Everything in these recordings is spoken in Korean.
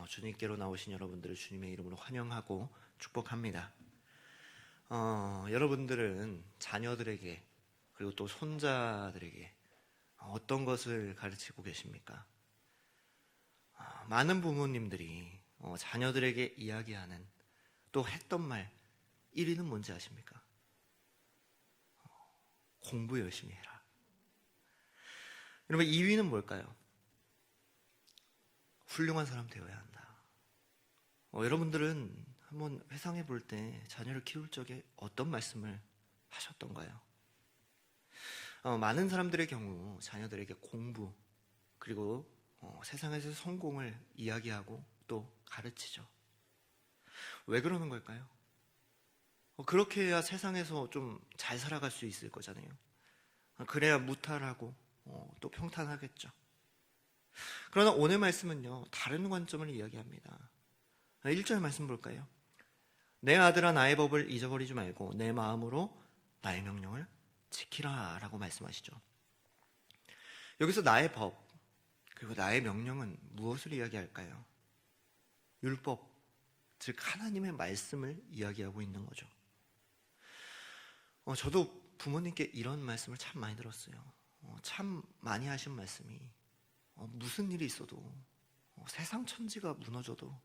주님께로 나오신 여러분들을 주님의 이름으로 환영하고 축복합니다. 여러분들은 자녀들에게 그리고 또 손자들에게 어떤 것을 가르치고 계십니까? 많은 부모님들이 자녀들에게 이야기하는 또 했던 말 1위는 뭔지 아십니까? 공부 열심히 해라. 여러분 2위는 뭘까요? 훌륭한 사람 되어야 한다. 여러분들은 한번 회상해 볼 때 자녀를 키울 적에 어떤 말씀을 하셨던가요? 많은 사람들의 경우 자녀들에게 공부 그리고 세상에서 성공을 이야기하고 또 가르치죠. 왜 그러는 걸까요? 그렇게 해야 세상에서 좀 잘 살아갈 수 있을 거잖아요. 그래야 무탈하고 또 평탄하겠죠. 그러나 오늘 말씀은요, 다른 관점을 이야기합니다. 1절 말씀 볼까요? 내 아들아 나의 법을 잊어버리지 말고 내 마음으로 나의 명령을 지키라 라고 말씀하시죠. 여기서 나의 법 그리고 나의 명령은 무엇을 이야기할까요? 율법, 즉 하나님의 말씀을 이야기하고 있는 거죠. 저도 부모님께 이런 말씀을 참 많이 들었어요. 참 많이 하신 말씀이 무슨 일이 있어도 세상 천지가 무너져도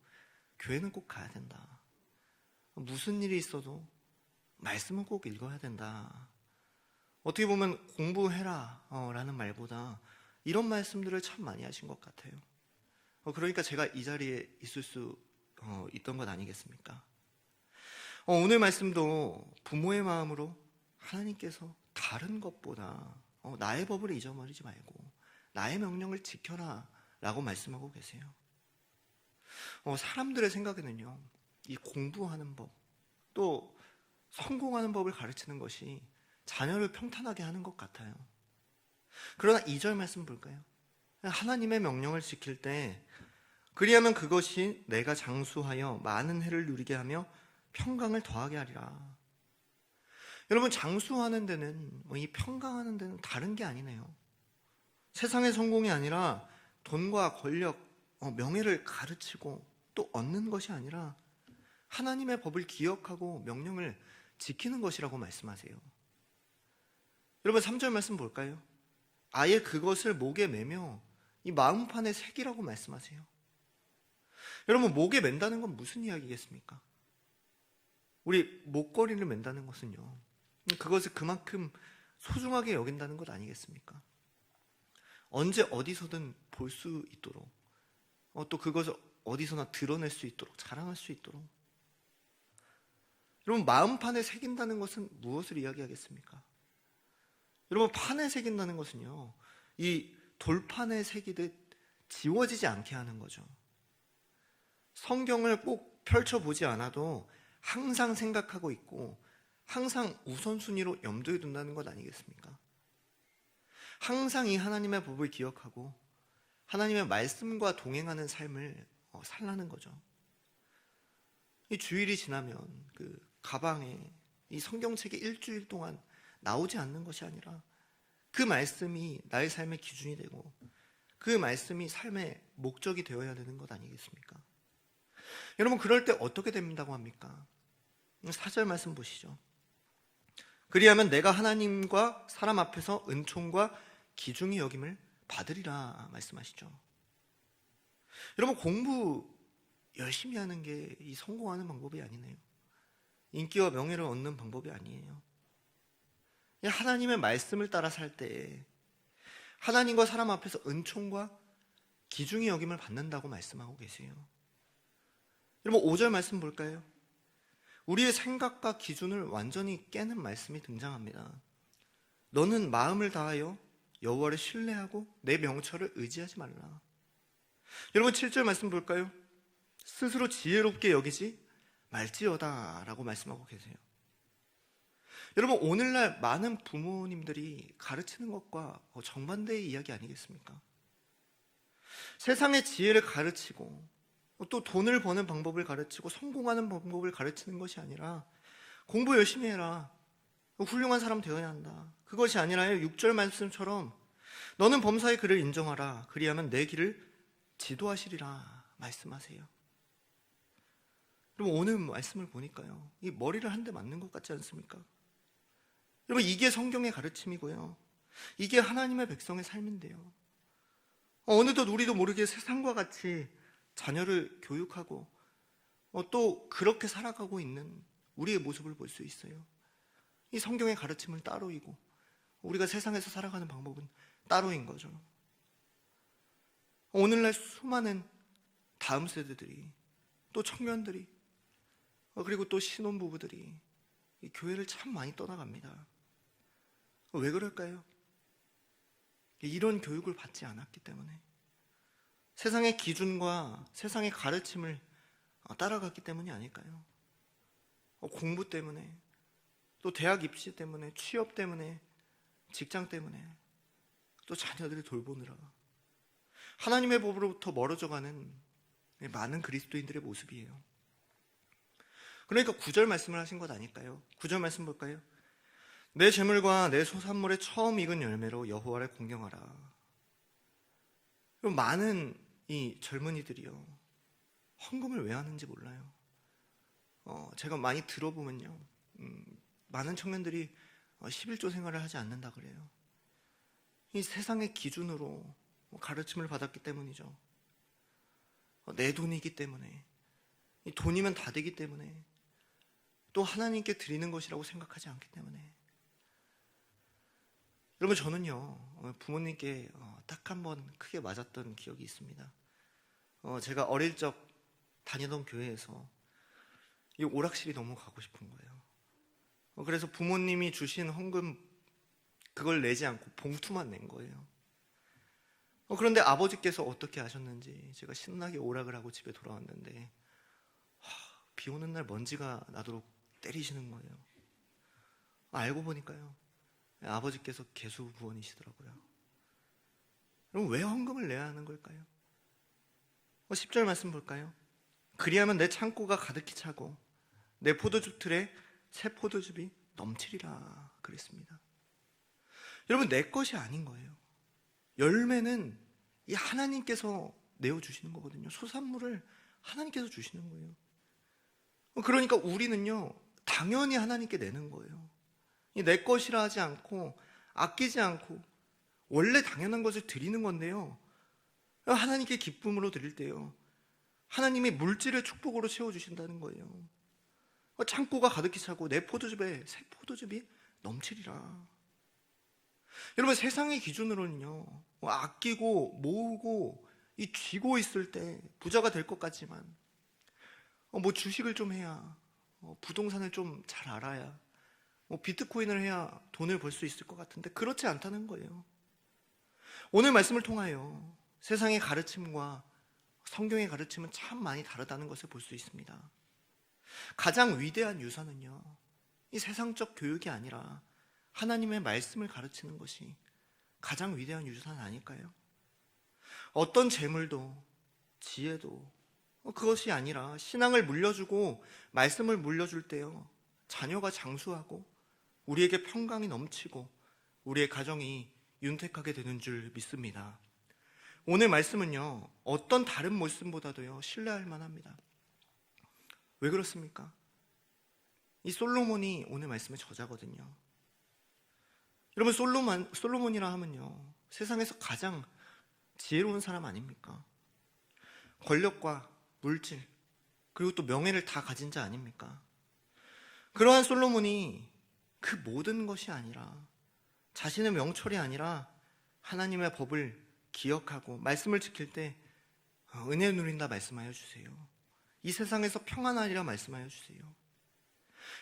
교회는 꼭 가야 된다. 무슨 일이 있어도 말씀은 꼭 읽어야 된다. 어떻게 보면 공부해라 라는 말보다 이런 말씀들을 참 많이 하신 것 같아요. 그러니까 제가 이 자리에 있을 수 있던 것 아니겠습니까? 오늘 말씀도 부모의 마음으로 하나님께서 다른 것보다 나의 법을 잊어버리지 말고 나의 명령을 지켜라 라고 말씀하고 계세요. 사람들의 생각에는요, 이 공부하는 법 또 성공하는 법을 가르치는 것이 자녀를 평탄하게 하는 것 같아요. 그러나 2절 말씀 볼까요? 하나님의 명령을 지킬 때 그리하면 그것이 내가 장수하여 많은 해를 누리게 하며 평강을 더하게 하리라. 여러분 장수하는 데는 이 평강하는 데는 다른 게 아니네요. 세상의 성공이 아니라 돈과 권력, 명예를 가르치고 또 얻는 것이 아니라 하나님의 법을 기억하고 명령을 지키는 것이라고 말씀하세요. 여러분 3절 말씀 볼까요? 아예 그것을 목에 매며 이 마음판에 새기라고 말씀하세요. 여러분 목에 맨다는 건 무슨 이야기겠습니까? 우리 목걸이를 맨다는 것은요, 그것을 그만큼 소중하게 여긴다는 것 아니겠습니까? 언제 어디서든 볼 수 있도록 또 그것을 어디서나 드러낼 수 있도록 자랑할 수 있도록. 여러분 마음판에 새긴다는 것은 무엇을 이야기하겠습니까? 여러분 판에 새긴다는 것은요, 이 돌판에 새기듯 지워지지 않게 하는 거죠. 성경을 꼭 펼쳐보지 않아도 항상 생각하고 있고 항상 우선순위로 염두에 둔다는 것 아니겠습니까? 항상 이 하나님의 법을 기억하고 하나님의 말씀과 동행하는 삶을 살라는 거죠. 이 주일이 지나면 그 가방에 이 성경책이 일주일 동안 나오지 않는 것이 아니라 그 말씀이 나의 삶의 기준이 되고 그 말씀이 삶의 목적이 되어야 되는 것 아니겠습니까? 여러분 그럴 때 어떻게 된다고 합니까? 4절 말씀 보시죠. 그리하면 내가 하나님과 사람 앞에서 은총과 기중히 여김을 받으리라 말씀하시죠. 여러분 공부 열심히 하는 게 이 성공하는 방법이 아니네요. 인기와 명예를 얻는 방법이 아니에요. 하나님의 말씀을 따라 살 때 하나님과 사람 앞에서 은총과 기중히 여김을 받는다고 말씀하고 계세요. 여러분 5절 말씀 볼까요? 우리의 생각과 기준을 완전히 깨는 말씀이 등장합니다. 너는 마음을 다하여 여호와를 신뢰하고 내 명철을 의지하지 말라. 여러분 7절 말씀 볼까요? 스스로 지혜롭게 여기지 말지어다 라고 말씀하고 계세요. 여러분 오늘날 많은 부모님들이 가르치는 것과 정반대의 이야기 아니겠습니까? 세상의 지혜를 가르치고 또 돈을 버는 방법을 가르치고 성공하는 방법을 가르치는 것이 아니라 공부 열심히 해라, 훌륭한 사람 되어야 한다, 그것이 아니라요 6절 말씀처럼 너는 범사의 그를 인정하라, 그리하면 내 길을 지도하시리라 말씀하세요. 여러분, 오늘 말씀을 보니까요, 이 머리를 한 대 맞는 것 같지 않습니까? 여러분, 이게 성경의 가르침이고요, 이게 하나님의 백성의 삶인데요, 어느덧 우리도 모르게 세상과 같이 자녀를 교육하고 또 그렇게 살아가고 있는 우리의 모습을 볼 수 있어요. 이 성경의 가르침은 따로이고 우리가 세상에서 살아가는 방법은 따로인 거죠. 오늘날 수많은 다음 세대들이, 또 청년들이, 그리고 또 신혼부부들이 이 교회를 참 많이 떠나갑니다. 왜 그럴까요? 이런 교육을 받지 않았기 때문에, 세상의 기준과 세상의 가르침을 따라갔기 때문이 아닐까요? 공부 때문에, 또 대학 입시 때문에, 취업 때문에, 직장 때문에, 또 자녀들을 돌보느라 하나님의 법으로부터 멀어져가는 많은 그리스도인들의 모습이에요. 그러니까 9절 말씀을 하신 것 아닐까요? 9절 말씀 볼까요? 내 재물과 내 소산물의 처음 익은 열매로 여호와를 공경하라. 많은 이 젊은이들이요, 헌금을 왜 하는지 몰라요. 제가 많이 들어보면요, 많은 청년들이 11조 생활을 하지 않는다 그래요. 이 세상의 기준으로 가르침을 받았기 때문이죠. 내 돈이기 때문에, 이 돈이면 다 되기 때문에, 또 하나님께 드리는 것이라고 생각하지 않기 때문에. 여러분, 저는요, 부모님께 딱 한 번 크게 맞았던 기억이 있습니다. 제가 어릴 적 다니던 교회에서 이 오락실이 너무 가고 싶은 거예요. 그래서 부모님이 주신 헌금 그걸 내지 않고 봉투만 낸 거예요. 그런데 아버지께서 어떻게 하셨는지 제가 신나게 오락을 하고 집에 돌아왔는데 비 오는 날 먼지가 나도록 때리시는 거예요. 알고 보니까요, 아버지께서 개수부원이시더라고요. 그럼 왜 헌금을 내야 하는 걸까요? 10절 말씀 볼까요? 그리하면 내 창고가 가득히 차고 내 포도주 틀에 새 포도즙이 넘치리라 그랬습니다. 여러분, 내 것이 아닌 거예요. 열매는 이 하나님께서 내어주시는 거거든요. 소산물을 하나님께서 주시는 거예요. 그러니까 우리는요, 당연히 하나님께 내는 거예요. 내 것이라 하지 않고 아끼지 않고 원래 당연한 것을 드리는 건데요, 하나님께 기쁨으로 드릴 때요, 하나님이 물질을 축복으로 채워주신다는 거예요. 창고가 가득히 차고 내 포도즙에 새 포도즙이 넘치리라. 여러분, 세상의 기준으로는요, 아끼고 모으고 이 쥐고 있을 때 부자가 될 것 같지만, 주식을 좀 해야, 부동산을 좀 잘 알아야, 비트코인을 해야 돈을 벌 수 있을 것 같은데 그렇지 않다는 거예요. 오늘 말씀을 통하여 세상의 가르침과 성경의 가르침은 참 많이 다르다는 것을 볼 수 있습니다. 가장 위대한 유산은요, 이 세상적 교육이 아니라 하나님의 말씀을 가르치는 것이 가장 위대한 유산 아닐까요? 어떤 재물도 지혜도 그것이 아니라 신앙을 물려주고 말씀을 물려줄 때요, 자녀가 장수하고 우리에게 평강이 넘치고 우리의 가정이 윤택하게 되는 줄 믿습니다. 오늘 말씀은요, 어떤 다른 말씀보다도요, 신뢰할 만합니다. 왜 그렇습니까? 이 솔로몬이 오늘 말씀의 저자거든요. 여러분, 솔로몬이라 하면요, 세상에서 가장 지혜로운 사람 아닙니까? 권력과 물질, 그리고 또 명예를 다 가진 자 아닙니까? 그러한 솔로몬이 그 모든 것이 아니라, 자신의 명철이 아니라 하나님의 법을 기억하고 말씀을 지킬 때 은혜 누린다 말씀하여 주세요. 이 세상에서 평안하리라 말씀하여 주세요.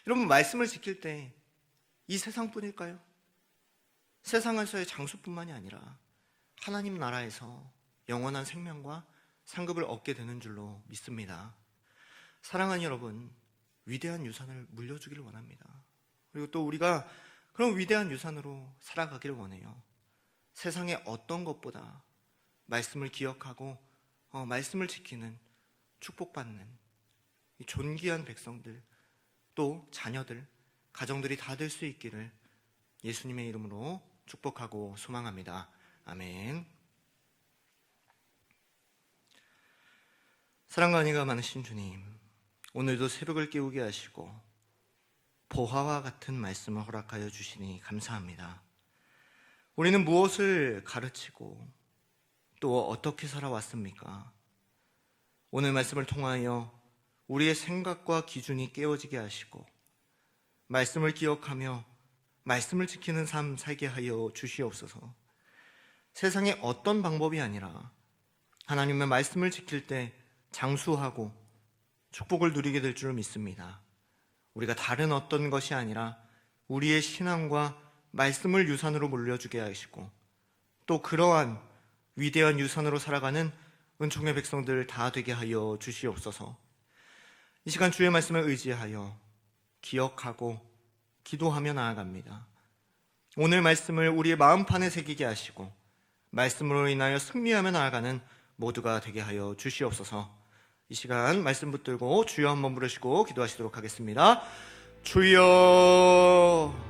여러분, 말씀을 지킬 때 이 세상뿐일까요? 세상에서의 장수뿐만이 아니라 하나님 나라에서 영원한 생명과 상급을 얻게 되는 줄로 믿습니다. 사랑하는 여러분, 위대한 유산을 물려주기를 원합니다. 그리고 또 우리가 그런 위대한 유산으로 살아가기를 원해요. 세상의 어떤 것보다 말씀을 기억하고 말씀을 지키는, 축복받는 이 존귀한 백성들, 또 자녀들, 가정들이 다 될 수 있기를 예수님의 이름으로 축복하고 소망합니다. 아멘. 사랑과 은혜가 많으신 주님, 오늘도 새벽을 깨우게 하시고 보화와 같은 말씀을 허락하여 주시니 감사합니다. 우리는 무엇을 가르치고 또 어떻게 살아왔습니까? 오늘 말씀을 통하여 우리의 생각과 기준이 깨어지게 하시고 말씀을 기억하며 말씀을 지키는 삶 살게 하여 주시옵소서. 세상의 어떤 방법이 아니라 하나님의 말씀을 지킬 때 장수하고 축복을 누리게 될 줄 믿습니다. 우리가 다른 어떤 것이 아니라 우리의 신앙과 말씀을 유산으로 물려주게 하시고 또 그러한 위대한 유산으로 살아가는 은총의 백성들 다 되게 하여 주시옵소서. 이 시간 주의 말씀을 의지하여 기억하고 기도하며 나아갑니다. 오늘 말씀을 우리의 마음판에 새기게 하시고 말씀으로 인하여 승리하며 나아가는 모두가 되게 하여 주시옵소서. 이 시간 말씀 붙들고 주여 한번 부르시고 기도하시도록 하겠습니다. 주여